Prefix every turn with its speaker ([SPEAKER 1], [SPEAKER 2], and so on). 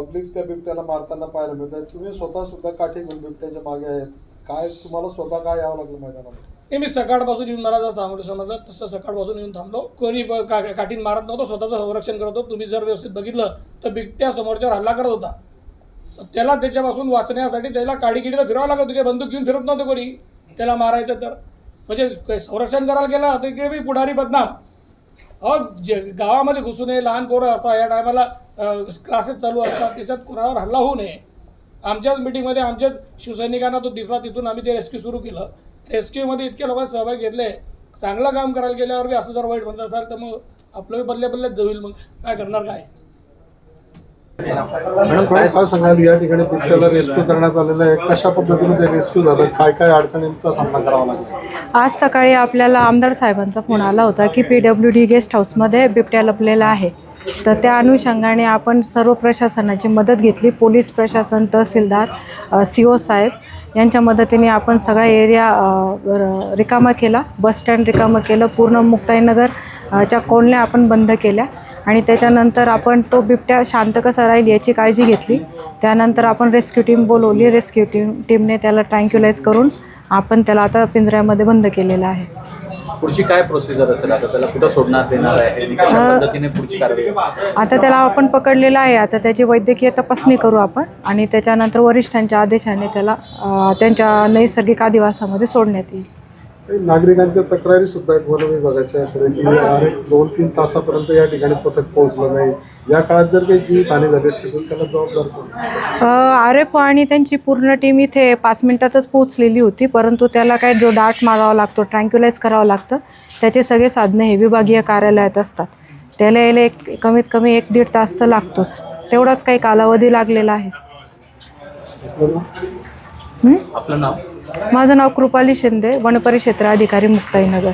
[SPEAKER 1] Public त्या बिबट्याला मारताना पाहायला मिळतात. तुम्ही स्वतः सुद्धा काठी घेऊन बिबट्याच्या मागे आहेत. काय तुम्हाला स्वतः काय यावं लागलं मैदानामध्ये?
[SPEAKER 2] मी सकाळपासून येऊन मला जसं थांबलो समजलं तसं सकाळपासून येऊन थांबलो. कोणी काठीन मारत नव्हतं, स्वतःचं संरक्षण करत होतो. तुम्ही जर व्यवस्थित बघितलं तर बिबट्या समोरच्यावर हल्ला करत होता. त्याला त्याच्यापासून वाचण्यासाठी त्याला काडीकिडी तर फिरावं लागत होती. बंदूक घेऊन फिरत नव्हते कोणी त्याला मारायचं तर. म्हणजे संरक्षण करायला गेलं तर इकडे मी पुढारी बदनाम. जे गावामध्ये घुसू नये, लहान पोरं असतात, या टायमाला क्लासेस चालू असतात, त्याच्यात कोणावर हल्ला होऊ नये. आमच्याच मिटिंगमध्ये आमच्याच शिवसैनिकांना तो दिसला, तिथून आम्ही ते रेस्क्यू सुरू केलं. रेस्क्यूमध्ये इतके लोक सहभाग घेतले. चांगलं काम करायला गेल्यावर बी असं जर वाईट म्हणत असाल तर मग आपलं बदल्या बदल्यात जाईल. मग काय करणार काय?
[SPEAKER 1] मॅडम काय सांगाल, या ठिकाणी बिबट्याला रेस्क्यू करण्यात आलेलं आहे, कशा पद्धतीने ते रेस्क्यू झालं, काय काय अडचणींचा सामना करावा लागला?
[SPEAKER 3] आज सकाळी आपल्याला आमदार साहेबांचा फोन आला होता की PWD गेस्ट हाऊसमध्ये बिबट्या लपलेला आहे. तर त्या अनुषंगाने आपण सर्व प्रशासनाची मदत घेतली. पोलीस प्रशासन, तहसीलदार, CO साहेब यांच्या मदतीने आपण सगळा एरिया रिकामा केला. बसस्टँड रिकामं केलं. पूर्ण मुक्ताईनगरच्या कोल्ह्या आपण बंद केल्या आणि त्याच्यानंतर आपण तो बिबट्या शांत कसा राहील याची काळजी घेतली. त्यानंतर आपण रेस्क्यू टीम बोलवली. रेस्क्यू टीमने त्याला ट्रँक्युलाइज करून आपण त्याला आता पिंजऱ्यामध्ये बंद केलेलं आहे.
[SPEAKER 4] पुढची काय प्रोसिजर असेल? आता त्याला कुठं सोडणार देणार आहे? कशा पद्धतीने पुढची कारवाई?
[SPEAKER 3] आता त्याला आपण पकडलेला आहे. आता त्याची वैद्यकीय तपासणी करू आपण आणि त्याच्यानंतर वरिष्ठांच्या आदेशाने त्याला त्यांच्या नैसर्गिक अधिवासामध्ये सोडण्यात येईल.
[SPEAKER 1] नागरिकांच्या तक्रारी सुद्धा आहेत वन विभागाच्या की 2-3 तासापर्यंत या ठिकाणी पथक पोहोचलं नाही. या काळात जर काही जीवितहानी झाली असते तर त्याला जबाबदार कोण?
[SPEAKER 3] RFO आणि त्यांची पूर्ण टीम इथे 5 मिनिटातच पोहोचलेली होती. परंतु त्याला काय जो डाट मारावा लागतो, ट्रँक्युलाइज करावं लागतं, त्याचे सगळे साधने हे विभागीय कार्यालयात असतात. त्याला यायला कमीत कमी 1-1.5 तास तर लागतोच. तेवढाच काही कालावधी लागलेला आहे.
[SPEAKER 4] आपलं नाव?
[SPEAKER 3] माझं नाव कृपाली शिंदे, वनपरिक्षेत्र अधिकारी, मुक्ताईनगर.